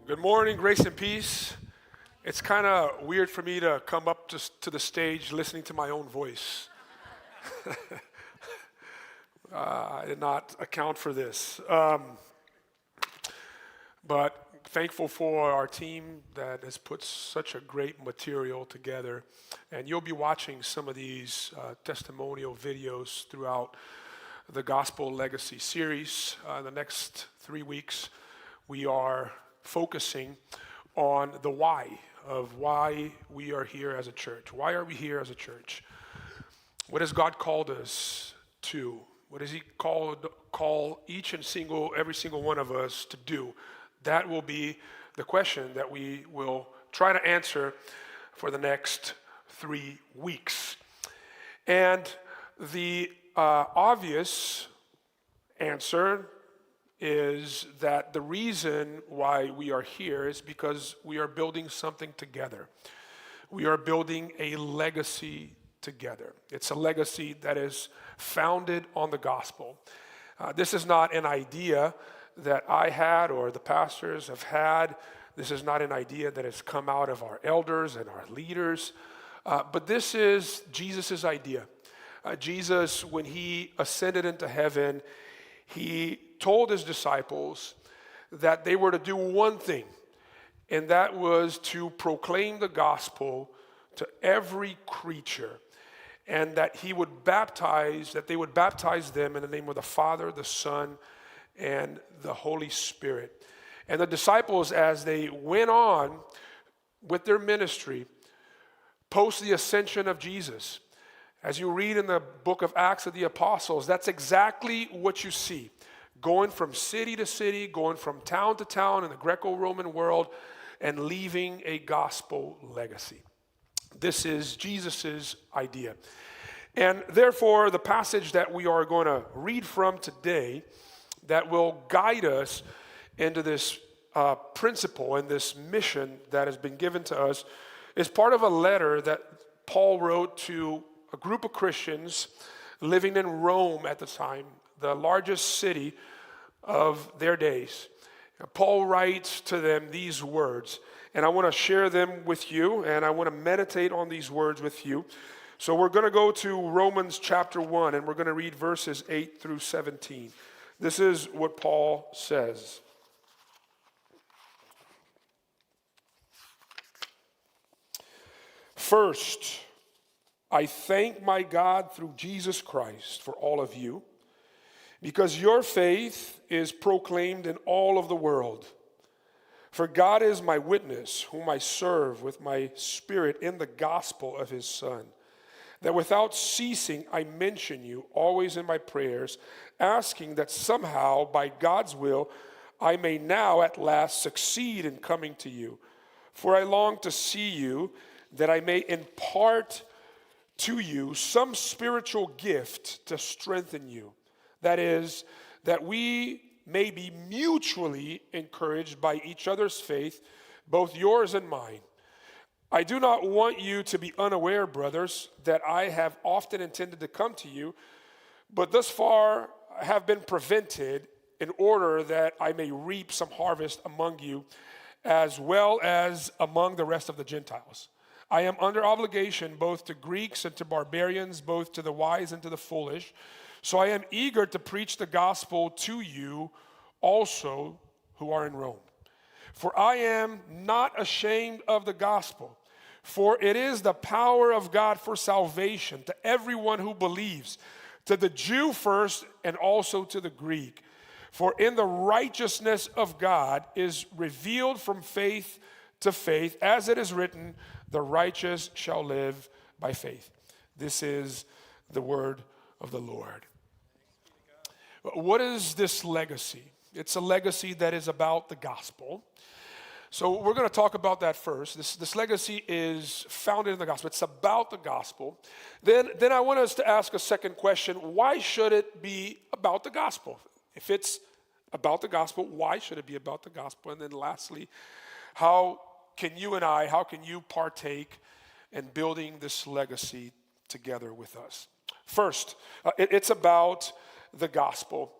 Good morning, grace and peace. It's kind of weird for me to come up to the stage listening to my own voice. I did not account for this. But thankful for our team that has put such a great material together. And you'll be watching some of these testimonial videos throughout the Gospel Legacy series. The next 3 weeks, we are focusing on the why of why we are here as a church. Why are we here as a church? What has God called us to? What does He call every single one of us to do? That will be the question that we will try to answer for the next 3 weeks. And the obvious answer is that the reason why we are here is because we are building something together. We are building a legacy together. It's a legacy that is founded on the gospel. This is not an idea that I had or the pastors have had. This is not an idea that has come out of our elders and our leaders. But this is Jesus' idea. Jesus, when He ascended into heaven, He told His disciples that they were to do one thing, and that was to proclaim the gospel to every creature, and that they would baptize them in the name of the Father, the Son, and the Holy Spirit. And the disciples, as they went on with their ministry, post the ascension of Jesus, as you read in the book of Acts of the Apostles, that's exactly what you see. Going from city to city, going from town to town in the Greco-Roman world, and leaving a gospel legacy. This is Jesus' idea. And therefore, the passage that we are going to read from today that will guide us into this principle and this mission that has been given to us is part of a letter that Paul wrote to a group of Christians living in Rome at the time, the largest city of their days. Paul writes to them these words, and I want to share them with you, and I want to meditate on these words with you. So we're going to go to Romans chapter 1, and we're going to read verses 8 through 17. This is what Paul says. First, I thank my God through Jesus Christ for all of you, because your faith is proclaimed in all of the world. For God is my witness, whom I serve with my spirit in the gospel of His Son, that without ceasing I mention you always in my prayers, asking that somehow by God's will I may now at last succeed in coming to you. For I long to see you, that I may impart to you some spiritual gift to strengthen you. That is, that we may be mutually encouraged by each other's faith, both yours and mine. I do not want you to be unaware, brothers, that I have often intended to come to you, but thus far have been prevented, in order that I may reap some harvest among you, as well as among the rest of the Gentiles. I am under obligation both to Greeks and to barbarians, both to the wise and to the foolish. So I am eager to preach the gospel to you also who are in Rome. For I am not ashamed of the gospel, for it is the power of God for salvation to everyone who believes, to the Jew first and also to the Greek. For in the righteousness of God is revealed from faith to faith, as it is written, the righteous shall live by faith. This is the word of the Lord. What is this legacy? It's a legacy that is about the gospel. So we're going to talk about that first. This legacy is founded in the gospel. It's about the gospel. Then I want us to ask a second question. Why should it be about the gospel? If it's about the gospel, why should it be about the gospel? And then lastly, how can you partake in building this legacy together with us? First, it's about the gospel.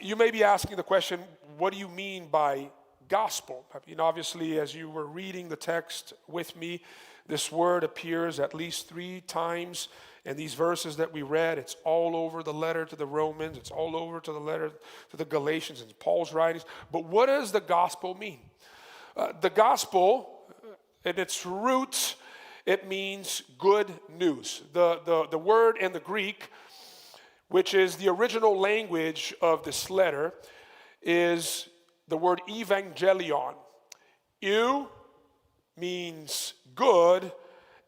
You may be asking the question, what do you mean by gospel. Obviously, as you were reading the text with me, this word appears at least 3 times in these verses that we read. It's all over the letter to the Romans. It's all over to the letter to the Galatians and Paul's writings. But what does the gospel mean? The gospel, in its roots, it means good news. The word in the Greek, which is the original language of this letter, is the word evangelion. Eu means good,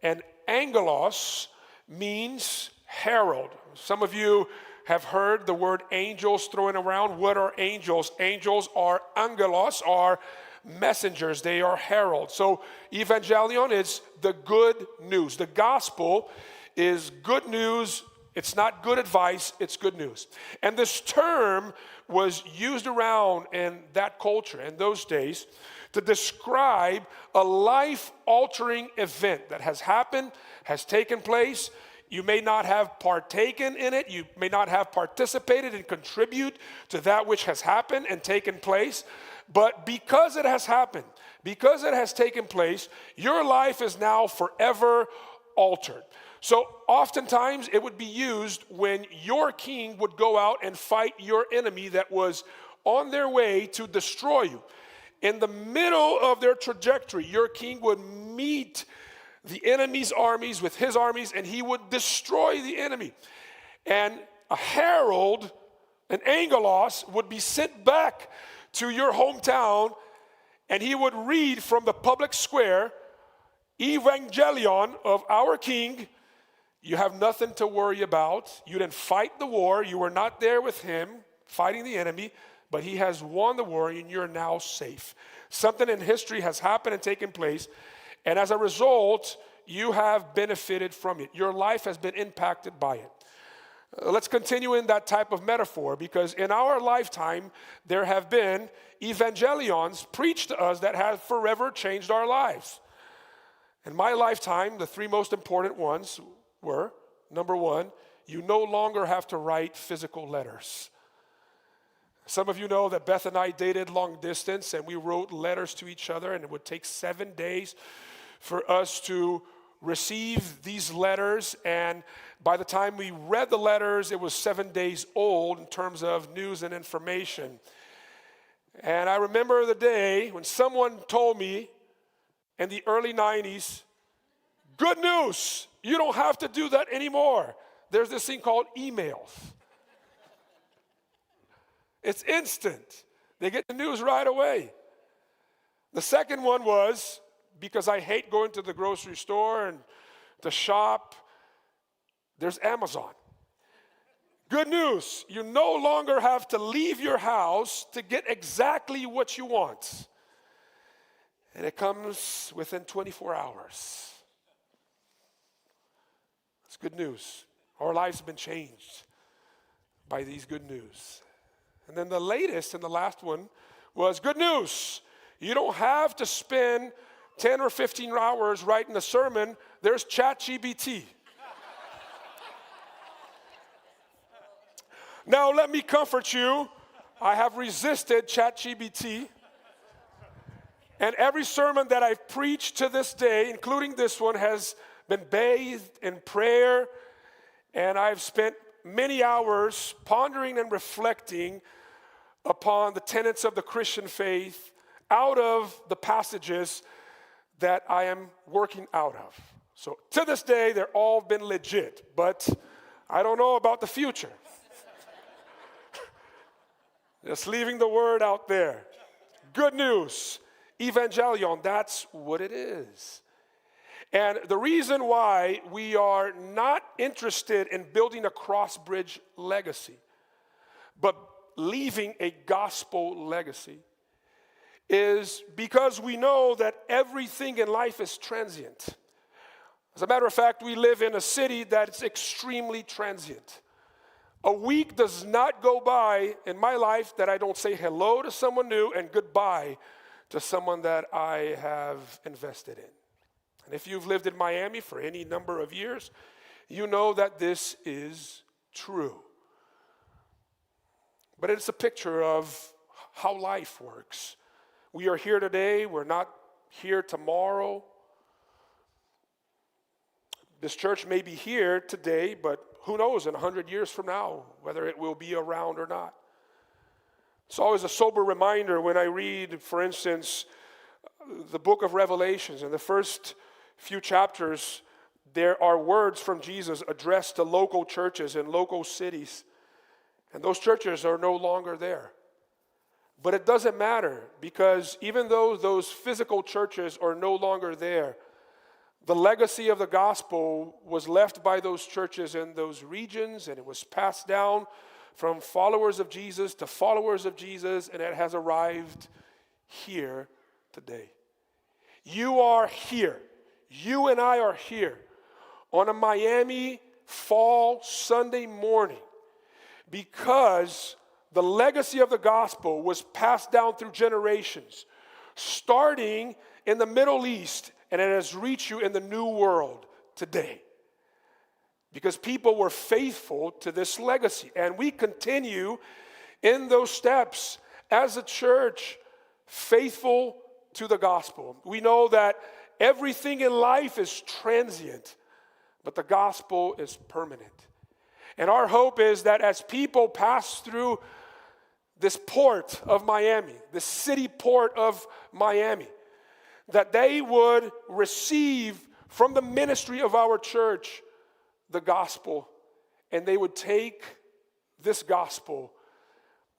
and angelos means herald. Some of you have heard the word angels thrown around. What are angels? Angels are angelos, are messengers. They are heralds. So evangelion is the good news. The gospel is good news. It's not good advice, it's good news. And this term was used around in that culture, in those days, to describe a life-altering event that has happened, has taken place. You may not have partaken in it. You may not have participated and contribute to that which has happened and taken place. But because it has happened, because it has taken place, your life is now forever altered. So oftentimes it would be used when your king would go out and fight your enemy that was on their way to destroy you. In the middle of their trajectory, your king would meet the enemy's armies with his armies, and he would destroy the enemy. And a herald, an angelos, would be sent back to your hometown, and he would read from the public square, Evangelion of our king. You have nothing to worry about. You didn't fight the war. You were not there with him fighting the enemy, but he has won the war, and you're now safe. Something in history has happened and taken place, and as a result, you have benefited from it. Your life has been impacted by it. Let's continue in that type of metaphor, because in our lifetime, there have been evangelions preached to us that have forever changed our lives. In my lifetime, the 3 most important ones were, number 1, you no longer have to write physical letters. Some of you know that Beth and I dated long distance, and we wrote letters to each other, and it would take 7 days for us to receive these letters, and by the time we read the letters, it was 7 days old in terms of news and information. And I remember the day when someone told me in the early 90s, good news, you don't have to do that anymore. There's this thing called emails. It's instant. They get the news right away. The second one was, because I hate going to the grocery store and to shop, there's Amazon. Good news, you no longer have to leave your house to get exactly what you want. And it comes within 24 hours. It's good news. Our lives have been changed by these good news. And then the latest and the last one was good news. You don't have to spend 10 or 15 hours writing a sermon. There's ChatGPT. Now let me comfort you. I have resisted ChatGPT. And every sermon that I've preached to this day, including this one, has been bathed in prayer. And I've spent many hours pondering and reflecting upon the tenets of the Christian faith out of the passages that I am working out of. So to this day, they're all been legit, but I don't know about the future. Just leaving the word out there. Good news, evangelion, that's what it is. And the reason why we are not interested in building a Crossbridge legacy, but leaving a gospel legacy, is because we know that everything in life is transient. As a matter of fact, we live in a city that's extremely transient. A week does not go by in my life that I don't say hello to someone new and goodbye to someone that I have invested in. And if you've lived in Miami for any number of years, you know that this is true. But it's a picture of how life works. We are here today. We're not here tomorrow. This church may be here today, but who knows in 100 years from now whether it will be around or not. It's always a sober reminder when I read, for instance, the book of Revelations. In the first few chapters, there are words from Jesus addressed to local churches in local cities. And those churches are no longer there. But it doesn't matter, because even though those physical churches are no longer there, the legacy of the gospel was left by those churches in those regions, and it was passed down from followers of Jesus to followers of Jesus, and it has arrived here today. You are here. You and I are here on a Miami fall Sunday morning because the legacy of the gospel was passed down through generations, starting in the Middle East, and it has reached you in the New World today. Because people were faithful to this legacy. And we continue in those steps as a church, faithful to the gospel. We know that everything in life is transient, but the gospel is permanent. And our hope is that as people pass through this port of Miami, the city port of Miami, that they would receive from the ministry of our church the gospel, and they would take this gospel,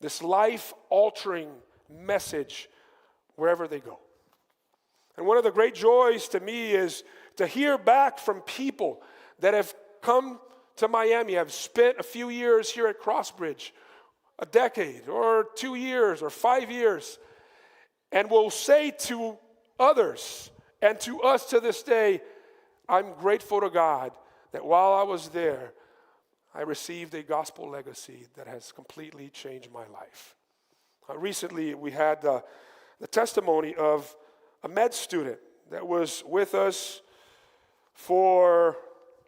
this life-altering message, wherever they go. And one of the great joys to me is to hear back from people that have come to Miami, have spent a few years here at Crossbridge, a decade, or 2 years, or 5 years, and will say to others and to us to this day, I'm grateful to God that while I was there, I received a gospel legacy that has completely changed my life. Recently, we had the testimony of a med student that was with us for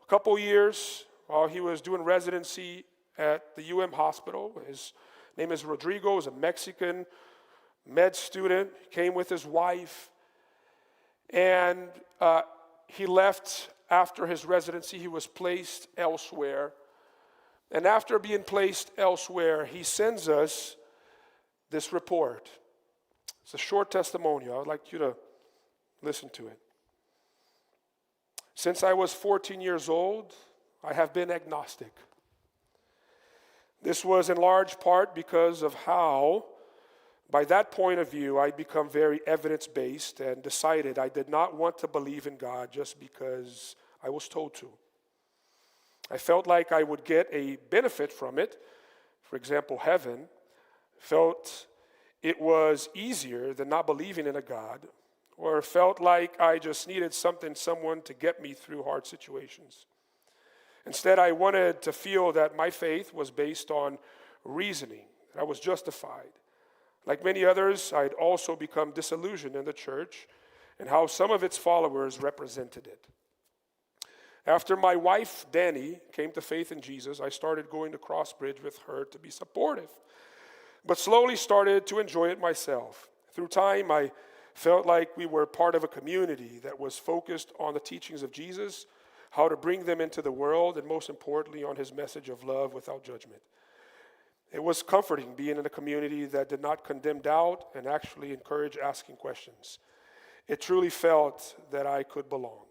a couple years while he was doing residency at the hospital. His name is Rodrigo. He's a Mexican med student. He came with his wife. And he left after his residency. He was placed elsewhere. And after being placed elsewhere, he sends us this report. It's a short testimonial. I'd like you to listen to it. Since I was 14 years old, I have been agnostic. This was in large part because of how, by that point of view, I'd become very evidence-based and decided I did not want to believe in God just because I was told to. I felt like I would get a benefit from it, for example, heaven. Felt it was easier than not believing in a God, or felt like I just needed someone to get me through hard situations. Instead, I wanted to feel that my faith was based on reasoning, that I was justified. Like many others, I'd also become disillusioned in the church and how some of its followers represented it. After my wife, Danny, came to faith in Jesus, I started going to Crossbridge with her to be supportive, but slowly started to enjoy it myself. Through time, I felt like we were part of a community that was focused on the teachings of Jesus, how to bring them into the world, and most importantly, on his message of love without judgment. It was comforting being in a community that did not condemn doubt and actually encouraged asking questions. It truly felt that I could belong.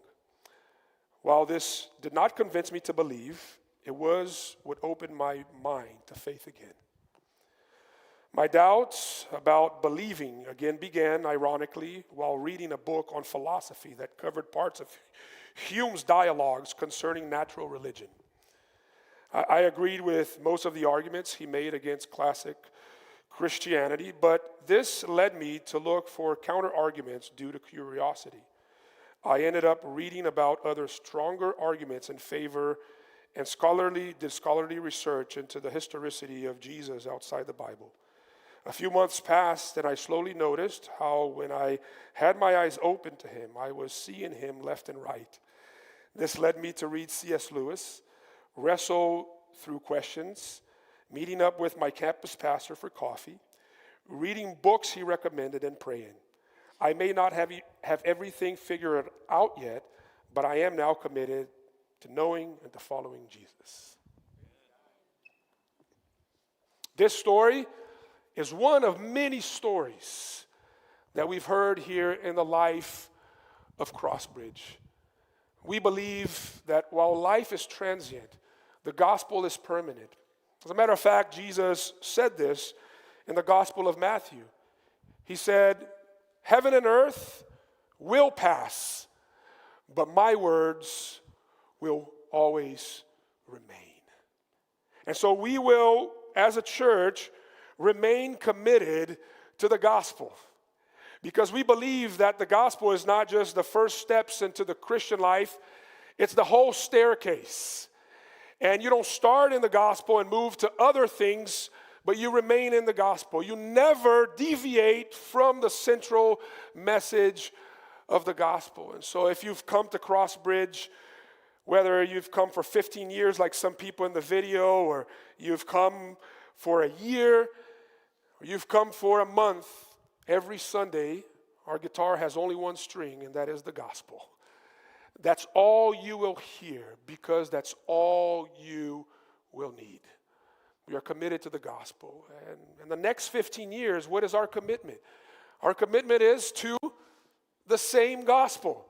While this did not convince me to believe, it was what opened my mind to faith again. My doubts about believing again began, ironically, while reading a book on philosophy that covered parts of Hume's dialogues concerning natural religion. I agreed with most of the arguments he made against classic Christianity, but this led me to look for counter-arguments due to curiosity. I ended up reading about other stronger arguments in favor and did scholarly research into the historicity of Jesus outside the Bible. A few months passed, and I slowly noticed how when I had my eyes open to him, I was seeing him left and right. This led me to read C.S. Lewis, wrestle through questions, meeting up with my campus pastor for coffee, reading books he recommended, and praying. I may not have everything figured out yet, but I am now committed to knowing and to following Jesus. This story is one of many stories that we've heard here in the life of Crossbridge. We believe that while life is transient, the gospel is permanent. As a matter of fact, Jesus said this in the Gospel of Matthew. He said, "Heaven and earth will pass, but my words will always remain." And so we will, as a church, remain committed to the gospel, because we believe that the gospel is not just the first steps into the Christian life, it's the whole staircase. And you don't start in the gospel and move to other things, but you remain in the gospel. You never deviate from the central message of the gospel. And so if you've come to Crossbridge, whether you've come for 15 years like some people in the video, or you've come for a year, or you've come for a month, every Sunday our guitar has only one string, and that is the gospel. That's all you will hear, because that's all you will need. We are committed to the gospel. And in the next 15 years, what is our commitment? Our commitment is to the same gospel.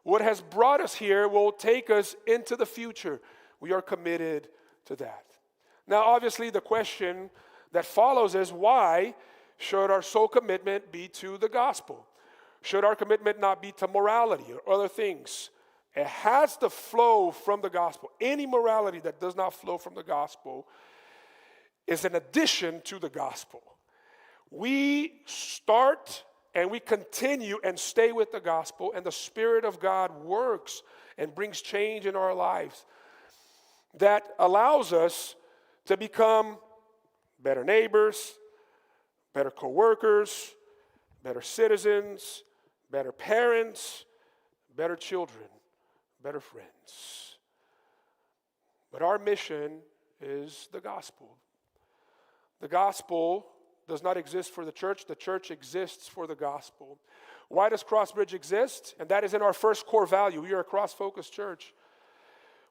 What has brought us here will take us into the future. We are committed to that. Now, obviously, the question that follows is, why should our sole commitment be to the gospel? Should our commitment not be to morality or other things? It has to flow from the gospel. Any morality that does not flow from the gospel is an addition to the gospel. We start and we continue and stay with the gospel, and the Spirit of God works and brings change in our lives that allows us to become better neighbors, better co-workers, better citizens, better parents, better children, better friends. But our mission is the gospel. The gospel does not exist for the church exists for the gospel. Why does Crossbridge exist? And that is in our first core value. We are a cross-focused church.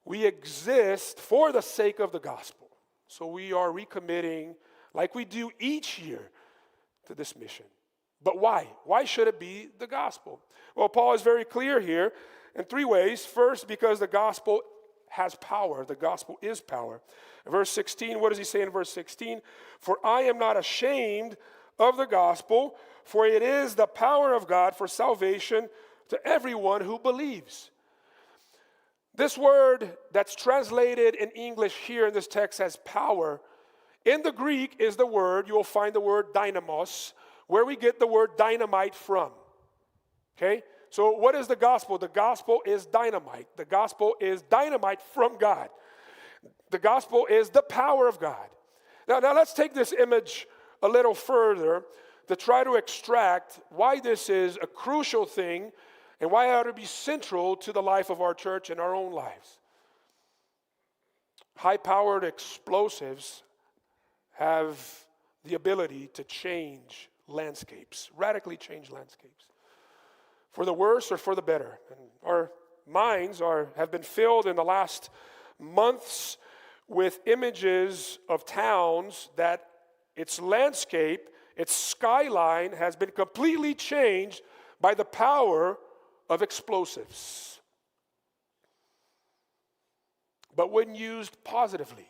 We exist for the sake of the gospel. So we are recommitting, like we do each year, to this mission. But why? Why should it be the gospel? Well, Paul is very clear here in three ways. First, because the gospel has power. The gospel is power. In verse 16, what does he say in verse 16? "For I am not ashamed of the gospel, for it is the power of God for salvation to everyone who believes." This word that's translated in English here in this text as power, in the Greek is the word, you'll find the word dynamos, where we get the word dynamite from. Okay? So what is the gospel? The gospel is dynamite. The gospel is dynamite from God. The gospel is the power of God. Now let's take this image a little further to try to extract why this is a crucial thing and why it ought to be central to the life of our church and our own lives. High-powered explosives have the ability to change landscapes, radically change landscapes, for the worse or for the better. And our minds have been filled in the last months with images of towns that its landscape, its skyline has been completely changed by the power of explosives. But when used positively,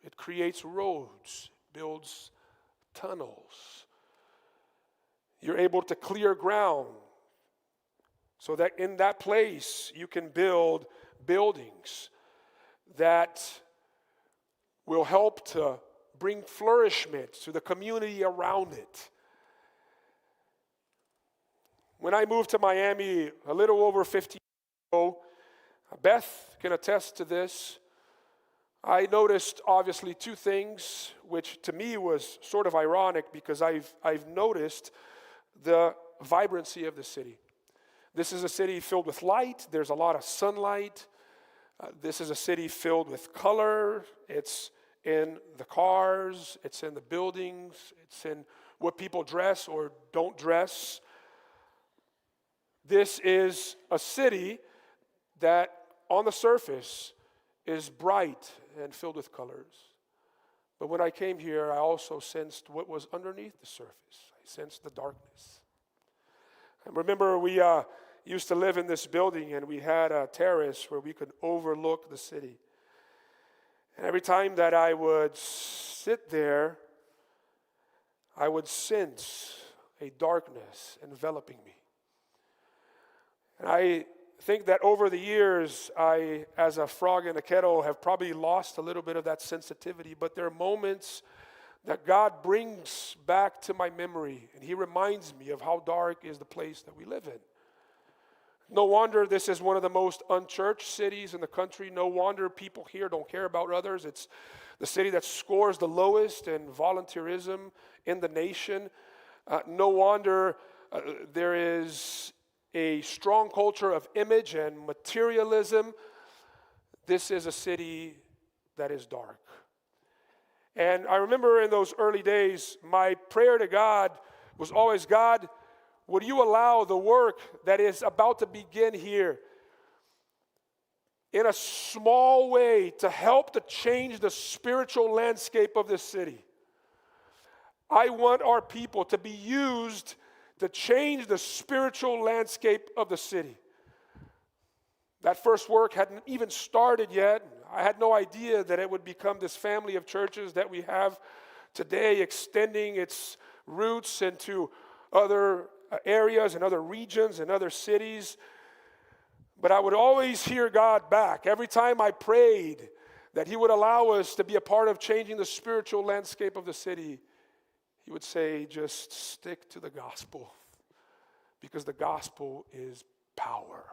it creates roads, builds tunnels. You're able to clear ground so that in that place you can build buildings that will help to bring flourishment to the community around it. When I moved to Miami a little over 15 years ago, Beth can attest to this. I noticed obviously two things, which to me was sort of ironic because I've noticed the vibrancy of the city. This is a city filled with light. There's a lot of sunlight. This is a city filled with color. It's in the cars. It's in the buildings. It's in what people dress or don't dress. This is a city that on the surface is bright and filled with colors. But when I came here, I also sensed what was underneath the surface. I sensed the darkness. I remember we used to live in this building, and we had a terrace where we could overlook the city. And every time that I would sit there, I would sense a darkness enveloping me. And I think that over the years, I, as a frog in a kettle, have probably lost a little bit of that sensitivity. But there are moments that God brings back to my memory, and He reminds me of how dark is the place that we live in. No wonder this is one of the most unchurched cities in the country. No wonder people here don't care about others. It's the city that scores the lowest in volunteerism in the nation. No wonder there is a strong culture of image and materialism. This is a city that is dark. And I remember in those early days, my prayer to God was always, God, would you allow the work that is about to begin here in a small way to help to change the spiritual landscape of this city? I want our people to be used to change the spiritual landscape of the city. That first work hadn't even started yet. I had no idea that it would become this family of churches that we have today, extending its roots into other areas and other regions and other cities. But I would always hear God back. Every time I prayed that He would allow us to be a part of changing the spiritual landscape of the city, He would say, just stick to the gospel, because the gospel is power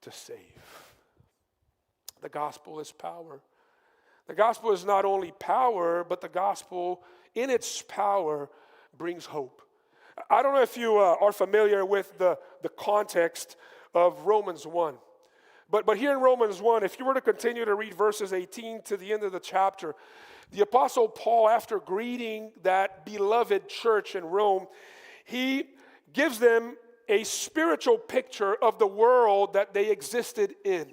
to save. The gospel is power. The gospel is not only power, but the gospel in its power brings hope. I don't know if you are familiar with the context of Romans 1. But here in Romans 1, if you were to continue to read verses 18 to the end of the chapter, the Apostle Paul, after greeting that beloved church in Rome, he gives them a spiritual picture of the world that they existed in.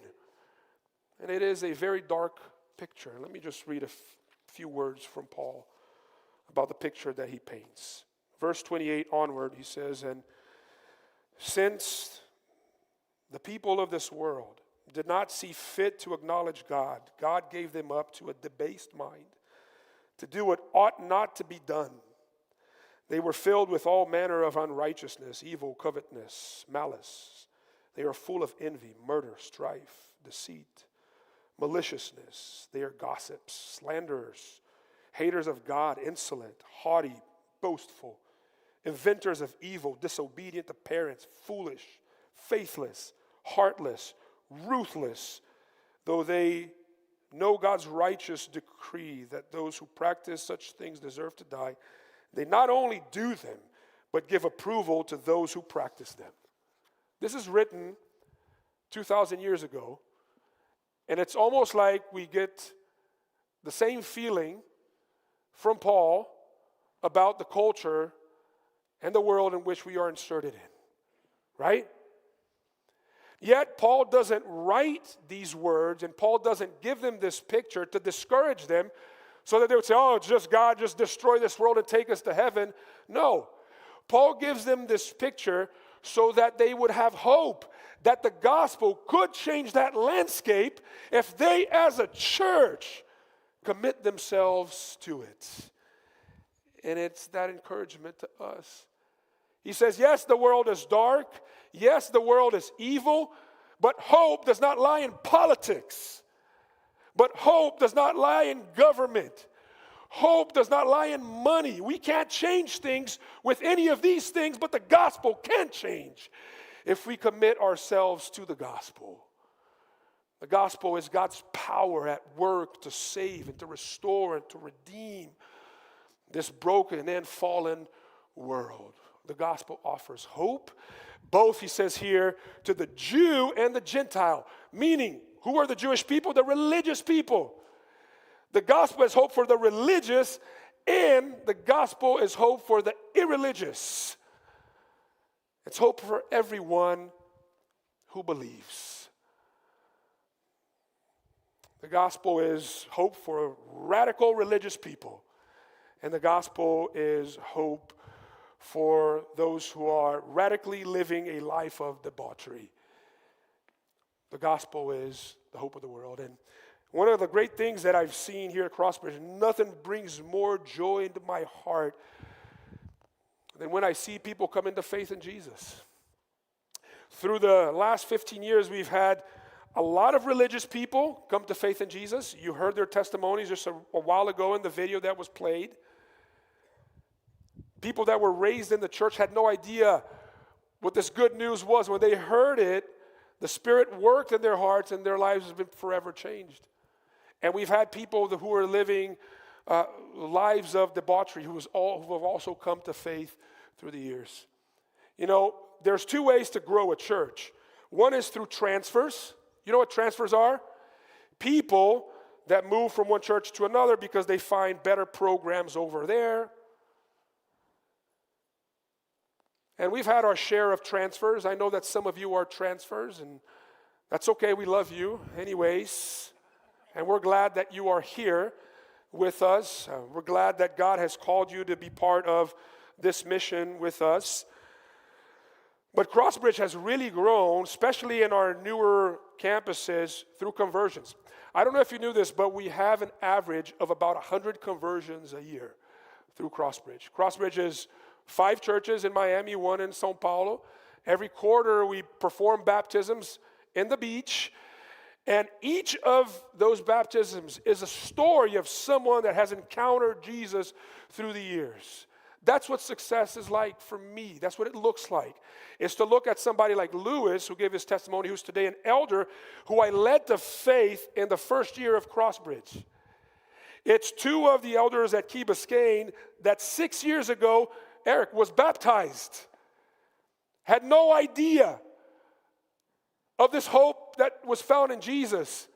And it is a very dark picture. Let me just read a few words from Paul about the picture that he paints. Verse 28 onward, he says, and since the people of this world did not see fit to acknowledge God, God gave them up to a debased mind to do what ought not to be done. They were filled with all manner of unrighteousness, evil, covetousness, malice. They are full of envy, murder, strife, deceit, maliciousness. They are gossips, slanderers, haters of God, insolent, haughty, boastful, inventors of evil, disobedient to parents, foolish, faithless, heartless, ruthless. Though they know God's righteous decree that those who practice such things deserve to die, they not only do them, but give approval to those who practice them. This is written 2,000 years ago, and it's almost like we get the same feeling from Paul about the culture and the world in which we are inserted in, right? Yet Paul doesn't write these words, and Paul doesn't give them this picture to discourage them so that they would say, oh, it's just God, just destroy this world and take us to heaven. No. Paul gives them this picture so that they would have hope that the gospel could change that landscape if they as a church commit themselves to it. And it's that encouragement to us. He says, yes, the world is dark. Yes, the world is evil. But hope does not lie in politics. But hope does not lie in government. Hope does not lie in money. We can't change things with any of these things, but the gospel can change if we commit ourselves to the gospel. The gospel is God's power at work to save and to restore and to redeem this broken and fallen world. The gospel offers hope, both, he says here, to the Jew and the Gentile, meaning, who are the Jewish people? The religious people. The gospel is hope for the religious, and the gospel is hope for the irreligious. It's hope for everyone who believes. The gospel is hope for radical religious people, and the gospel is hope for those who are radically living a life of debauchery. The gospel is the hope of the world. And one of the great things that I've seen here at Crossbridge, nothing brings more joy into my heart than when I see people come into faith in Jesus. Through the last 15 years, we've had a lot of religious people come to faith in Jesus. You heard their testimonies just a while ago in the video that was played. People that were raised in the church had no idea what this good news was. When they heard it, the Spirit worked in their hearts and their lives have been forever changed. And we've had people who are living lives of debauchery who have also come to faith through the years. You know, there's two ways to grow a church. One is through transfers. You know what transfers are? People that move from one church to another because they find better programs over there. And we've had our share of transfers. I know that some of you are transfers, and that's okay. We love you anyways. And we're glad that you are here with us. We're glad that God has called you to be part of this mission with us. But Crossbridge has really grown, especially in our newer campuses, through conversions. I don't know if you knew this, but we have an average of about 100 conversions a year through Crossbridge. Crossbridge is 5 churches in Miami, 1 in Sao Paulo. Every quarter we perform baptisms in the beach. And each of those baptisms is a story of someone that has encountered Jesus through the years. That's what success is like for me. That's what it looks like. It's to look at somebody like Lewis, who gave his testimony, who's today an elder, who I led to faith in the first year of Crossbridge. It's 2 of the elders at Key Biscayne that 6 years ago, Eric was baptized. Had no idea of this hope that was found in Jesus.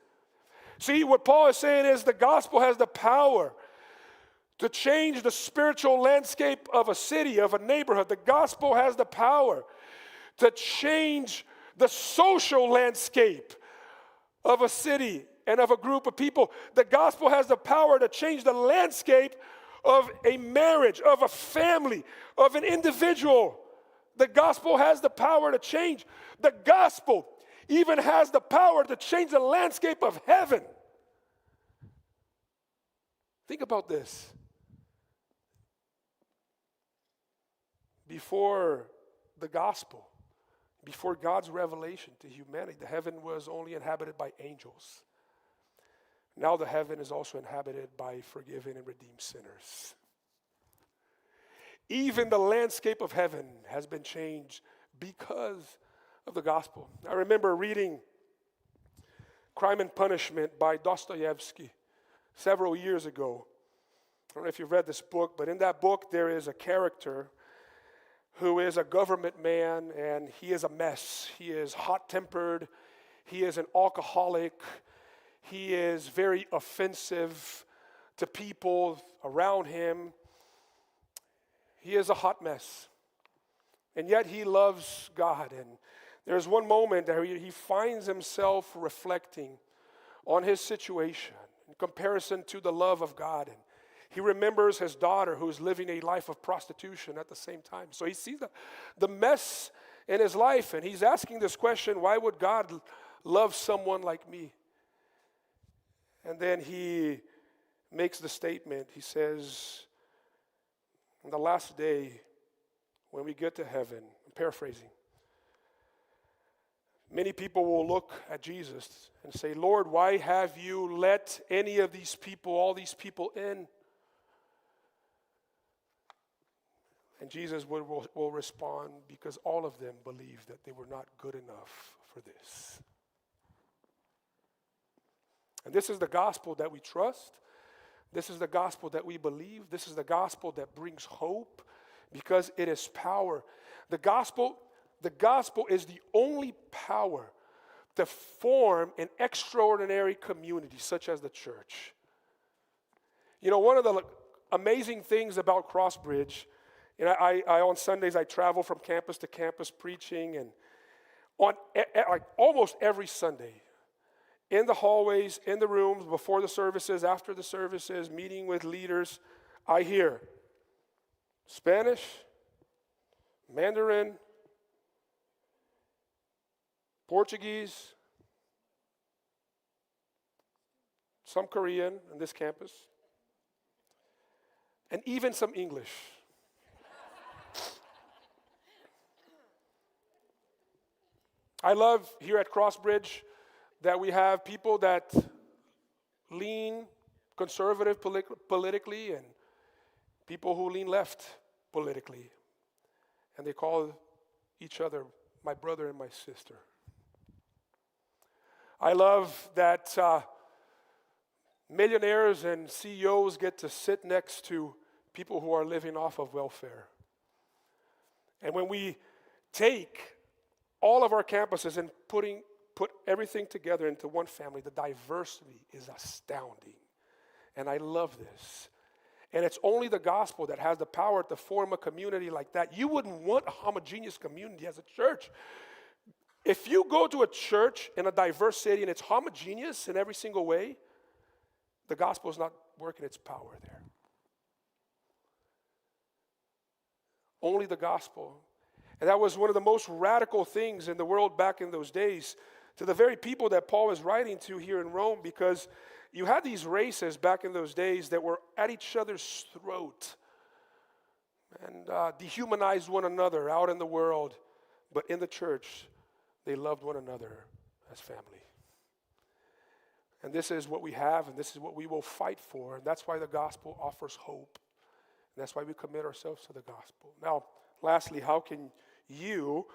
See, what Paul is saying is the gospel has the power to change the spiritual landscape of a city, of a neighborhood. The gospel has the power to change the social landscape of a city and of a group of people. The gospel has the power to change the landscape of a marriage, of a family, of an individual. The gospel has the power to change. The gospel even has the power to change the landscape of heaven. Think about this. Before the gospel, before God's revelation to humanity, the heaven was only inhabited by angels. Now the heaven is also inhabited by forgiven and redeemed sinners. Even the landscape of heaven has been changed because of the gospel. I remember reading Crime and Punishment by Dostoevsky several years ago. I don't know if you've read this book, but in that book there is a character who is a government man, and he is a mess. He is hot-tempered. He is an alcoholic. He is very offensive to people around him. He is a hot mess. And yet he loves God. And there's one moment that he finds himself reflecting on his situation in comparison to the love of God. And he remembers his daughter who is living a life of prostitution at the same time. So he sees the mess in his life, and he's asking this question, why would God love someone like me? And then he makes the statement. He says, on the last day, when we get to heaven, I'm paraphrasing, many people will look at Jesus and say, Lord, why have you let any of these people, all these people in? And Jesus will respond, because all of them believed that they were not good enough for this. And this is the gospel that we trust. This is the gospel that we believe. This is the gospel that brings hope, because it is power. The gospel is the only power to form an extraordinary community such as the church. You know, one of the amazing things about Crossbridge, and I on Sundays I travel from campus to campus preaching, and like almost every Sunday, in the hallways, in the rooms, before the services, after the services, meeting with leaders, I hear Spanish, Mandarin, Portuguese, some Korean on this campus, and even some English. I love here at Crossbridge that we have people that lean conservative politically and people who lean left politically. And they call each other my brother and my sister. I love that millionaires and CEOs get to sit next to people who are living off of welfare. And when we take all of our campuses and put everything together into one family, the diversity is astounding. And I love this. And it's only the gospel that has the power to form a community like that. You wouldn't want a homogeneous community as a church. If you go to a church in a diverse city and it's homogeneous in every single way, the gospel is not working its power there. Only the gospel. And that was one of the most radical things in the world back in those days, to the very people that Paul was writing to here in Rome, because you had these races back in those days that were at each other's throat and dehumanized one another out in the world. But in the church, they loved one another as family. And this is what we have, and this is what we will fight for. And that's why the gospel offers hope. And that's why we commit ourselves to the gospel. Now, lastly, how can you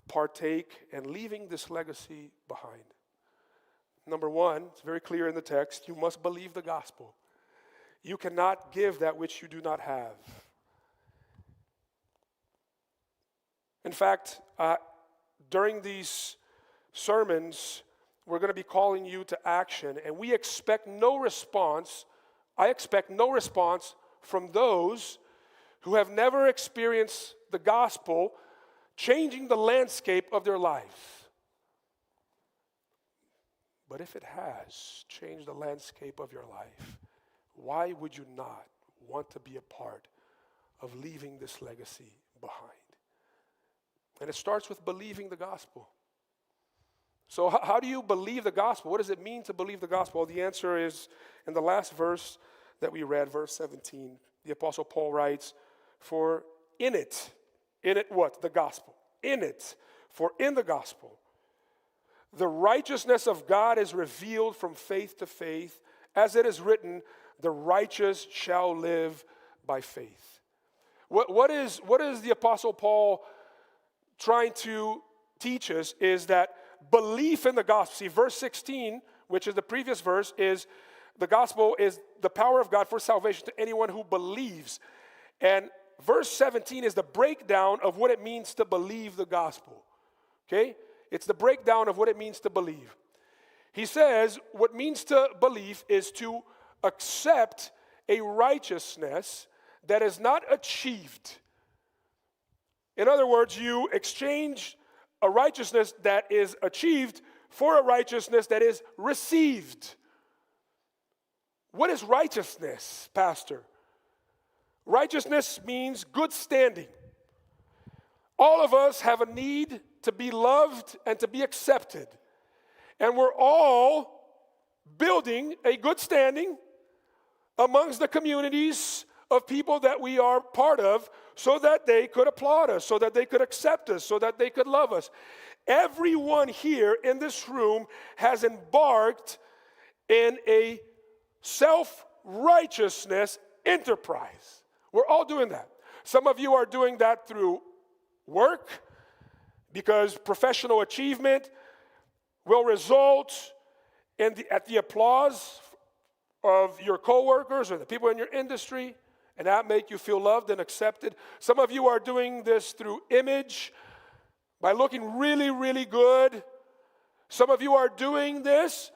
partake in leaving this legacy behind? Number one, it's very clear in the text, you must believe the gospel. You cannot give that which you do not have. In fact, during these sermons, we're going to be calling you to action, and we expect no response. I expect no response from those who have never experienced the gospel changing the landscape of their life. But if it has changed the landscape of your life, why would you not want to be a part of leaving this legacy behind? And it starts with believing the gospel. So how do you believe the gospel? What does it mean to believe the gospel? Well, the answer is in the last verse that we read, verse 17. The Apostle Paul writes, for in it what? The gospel. In it, for in the gospel, the righteousness of God is revealed from faith to faith, as it is written, the righteous shall live by faith. What is the Apostle Paul trying to teach us is that belief in the gospel. See, verse 16, which is the previous verse, is the gospel is the power of God for salvation to anyone who believes. And verse 17 is the breakdown of what it means to believe the gospel. Okay? It's the breakdown of what it means to believe. He says what it means to believe is to accept a righteousness that is not achieved. In other words, you exchange a righteousness that is achieved for a righteousness that is received. What is righteousness, Pastor? Righteousness means good standing. All of us have a need to be loved and to be accepted. And we're all building a good standing amongst the communities of people that we are part of so that they could applaud us, so that they could accept us, so that they could love us. Everyone here in this room has embarked in a self-righteousness enterprise. We're all doing that. Some of you are doing that through work because professional achievement will result in the applause of your coworkers or the people in your industry, and that make you feel loved and accepted. Some of you are doing this through image, by looking really, really good. Some of you are doing this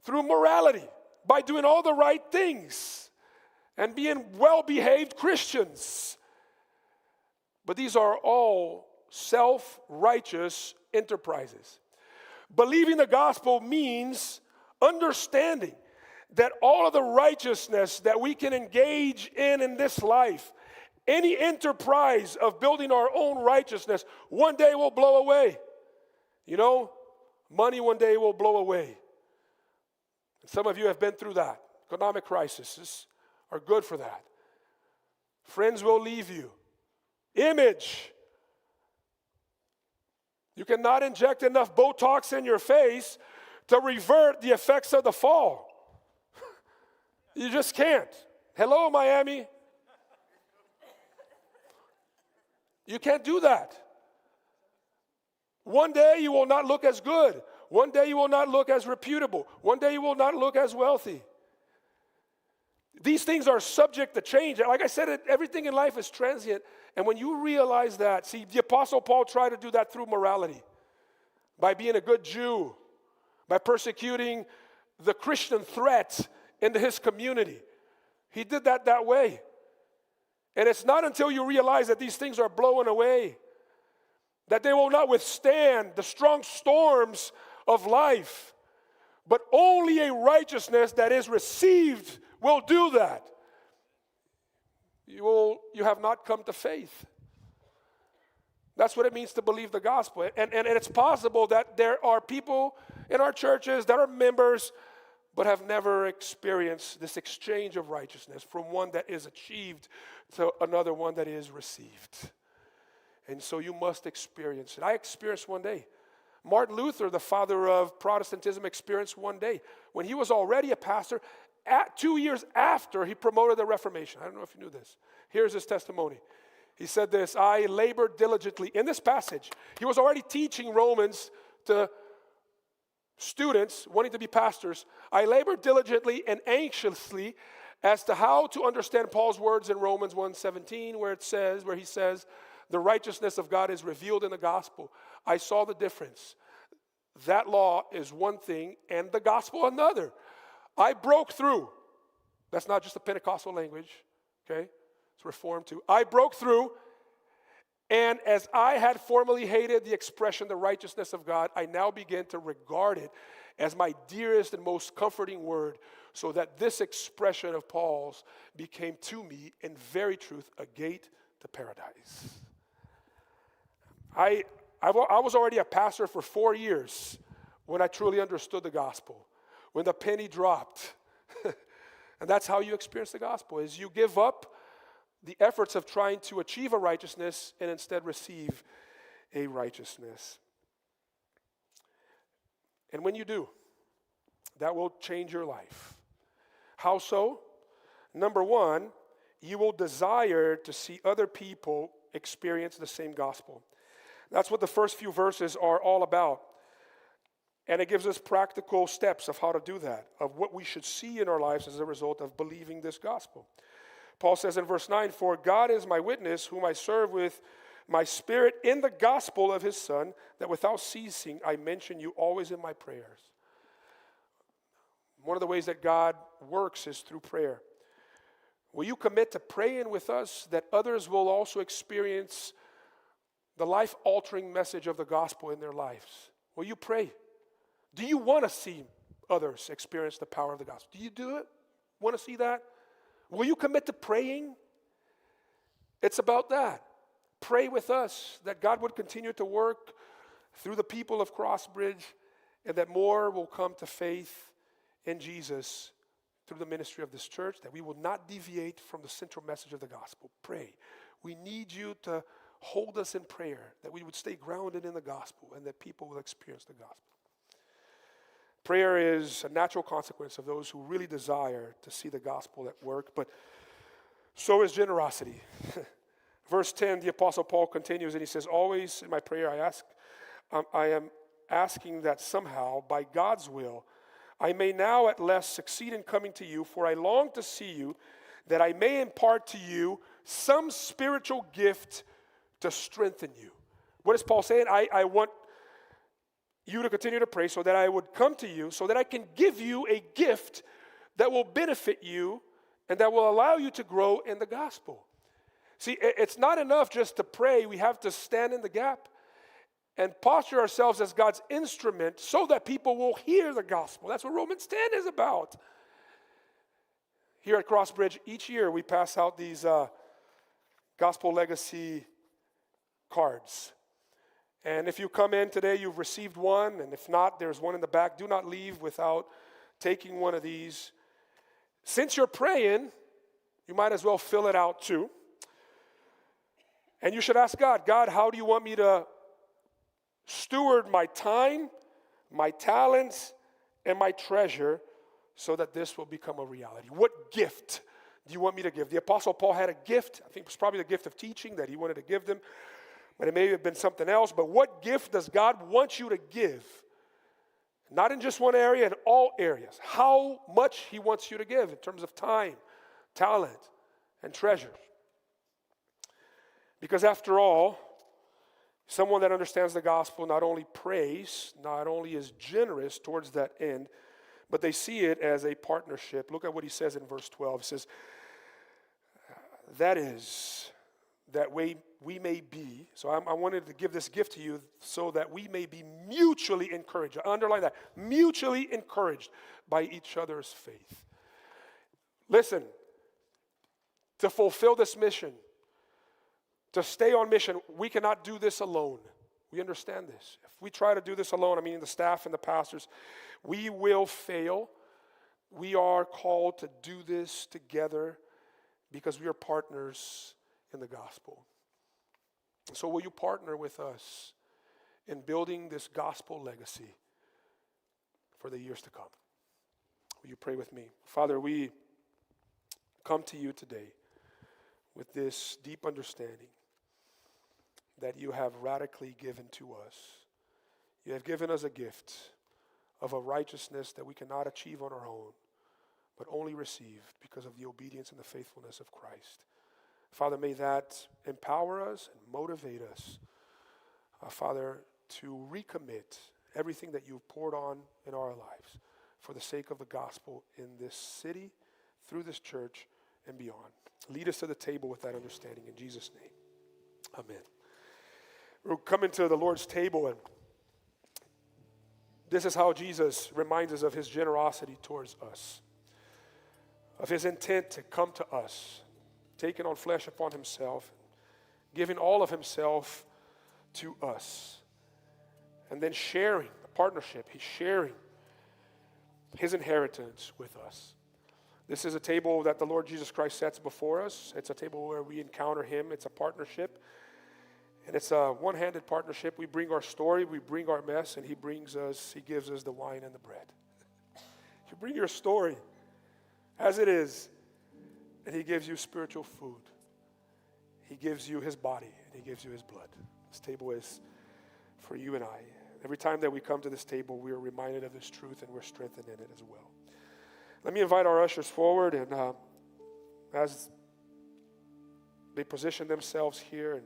through morality, by doing all the right things and being well-behaved Christians. But these are all self-righteous enterprises. Believing the gospel means understanding that all of the righteousness that we can engage in this life, any enterprise of building our own righteousness, one day will blow away. You know, money one day will blow away. Some of you have been through that. Economic crises are good for that. Friends will leave you. Image. You cannot inject enough Botox in your face to revert the effects of the fall. You just can't. Hello, Miami. You can't do that. One day you will not look as good. One day you will not look as reputable. One day you will not look as wealthy. These things are subject to change. Like I said, everything in life is transient. And when you realize that, see, the Apostle Paul tried to do that through morality, by being a good Jew, by persecuting the Christian threat into his community. He did that way. And it's not until you realize that these things are blowing away, that they will not withstand the strong storms of life, but only a righteousness that is received will do that. You have not come to faith. That's what it means to believe the gospel. And it's possible that there are people in our churches that are members but have never experienced this exchange of righteousness from one that is achieved to another one that is received. And so you must experience it. I experienced one day. Martin Luther, the father of Protestantism, experienced one day when he was already a pastor. 2 years after he promoted the Reformation. I don't know if you knew this. Here's his testimony. He said this: I labored diligently. In this passage, he was already teaching Romans to students wanting to be pastors. I labored diligently and anxiously as to how to understand Paul's words in Romans 1:17, where he says, the righteousness of God is revealed in the gospel. I saw the difference. That law is one thing and the gospel another. I broke through. That's not just a Pentecostal language, okay? It's Reformed too. I broke through, and as I had formerly hated the expression, the righteousness of God, I now begin to regard it as my dearest and most comforting word, so that this expression of Paul's became to me, in very truth, a gate to paradise. I was already a pastor for 4 years when I truly understood the gospel, when the penny dropped. And that's how you experience the gospel, is you give up the efforts of trying to achieve a righteousness and instead receive a righteousness. And when you do, that will change your life. How so? Number one, you will desire to see other people experience the same gospel. That's what the first few verses are all about. And it gives us practical steps of how to do that, of what we should see in our lives as a result of believing this gospel. Paul says in verse 9, for God is my witness, whom I serve with my spirit in the gospel of his Son, that without ceasing I mention you always in my prayers. One of the ways that God works is through prayer. Will you commit to praying with us that others will also experience the life-altering message of the gospel in their lives? Will you pray? Do you want to see others experience the power of the gospel? Do you do it? Want to see that? Will you commit to praying? It's about that. Pray with us that God would continue to work through the people of Crossbridge and that more will come to faith in Jesus through the ministry of this church, that we will not deviate from the central message of the gospel. Pray. We need you to hold us in prayer, that we would stay grounded in the gospel and that people will experience the gospel. Prayer is a natural consequence of those who really desire to see the gospel at work, but so is generosity. Verse 10, the Apostle Paul continues and he says, always in my prayer I am asking that somehow, by God's will, I may now at last succeed in coming to you, for I long to see you, that I may impart to you some spiritual gift to strengthen you. What is Paul saying? I want you to continue to pray so that I would come to you, so that I can give you a gift that will benefit you and that will allow you to grow in the gospel. See, it's not enough just to pray. We have to stand in the gap and posture ourselves as God's instrument so that people will hear the gospel. That's what Romans 10 is about. Here at Crossbridge, each year we pass out these gospel legacy cards. And if you come in today, you've received one, and if not, there's one in the back. Do not leave without taking one of these. Since you're praying, you might as well fill it out too. And you should ask God, God, how do you want me to steward my time, my talents, and my treasure so that this will become a reality? What gift do you want me to give? The Apostle Paul had a gift. I think it was probably the gift of teaching that he wanted to give them. But it may have been something else. But what gift does God want you to give? Not in just one area, in all areas. How much he wants you to give in terms of time, talent, and treasure. Because after all, someone that understands the gospel not only prays, not only is generous towards that end, but they see it as a partnership. Look at what he says in verse 12. He says, that is, that we may be, so I wanted to give this gift to you so that we may be mutually encouraged. I underline that, mutually encouraged by each other's faith. Listen, to fulfill this mission, to stay on mission, we cannot do this alone. We understand this. If we try to do this alone, I mean the staff and the pastors, we will fail. We are called to do this together because we are partners in the gospel. So will you partner with us in building this gospel legacy for the years to come? Will you pray with me? Father, we come to you today with this deep understanding that you have radically given to us. You have given us a gift of a righteousness that we cannot achieve on our own, but only receive because of the obedience and the faithfulness of Christ. Father, may that empower us and motivate us, Father, to recommit everything that you've poured on in our lives for the sake of the gospel in this city, through this church, and beyond. Lead us to the table with that understanding in Jesus' name. Amen. We're coming to the Lord's table, and this is how Jesus reminds us of his generosity towards us, of his intent to come to us, taking on flesh upon himself, giving all of himself to us, and then sharing the partnership. He's sharing his inheritance with us. This is a table that the Lord Jesus Christ sets before us. It's a table where we encounter him. It's a partnership. And it's a one-handed partnership. We bring our story, we bring our mess, and he gives us the wine and the bread. You bring your story as it is, and he gives you spiritual food. He gives you his body, and he gives you his blood. This table is for you and I. Every time that we come to this table, we are reminded of this truth, and we're strengthened in it as well. Let me invite our ushers forward, and as they position themselves here, and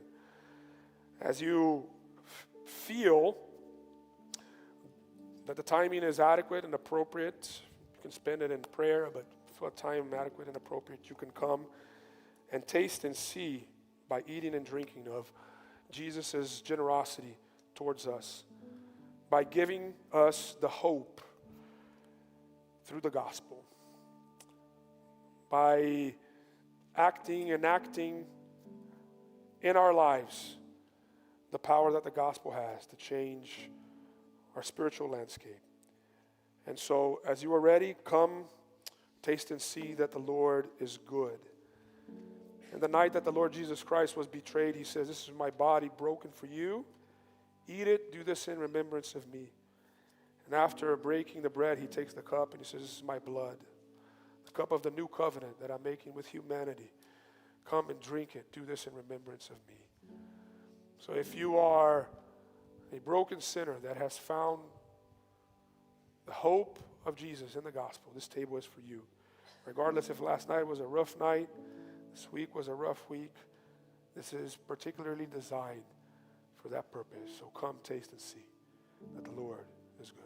as you feel that the timing is adequate and appropriate, you can spend it in prayer, but for a time adequate and appropriate, you can come and taste and see by eating and drinking of Jesus' generosity towards us, by giving us the hope through the gospel, by enacting in our lives the power that the gospel has to change our spiritual landscape. And so, as you are ready, come, taste and see that the Lord is good. And the night that the Lord Jesus Christ was betrayed, he says, "This is my body broken for you. Eat it, do this in remembrance of me." And after breaking the bread, he takes the cup and he says, "This is my blood, the cup of the new covenant that I'm making with humanity. Come and drink it. Do this in remembrance of me." So if you are a broken sinner that has found the hope of Jesus in the gospel, this table is for you. Regardless if last night was a rough night, this week was a rough week, this is particularly designed for that purpose. So come, taste, and see that the Lord is good.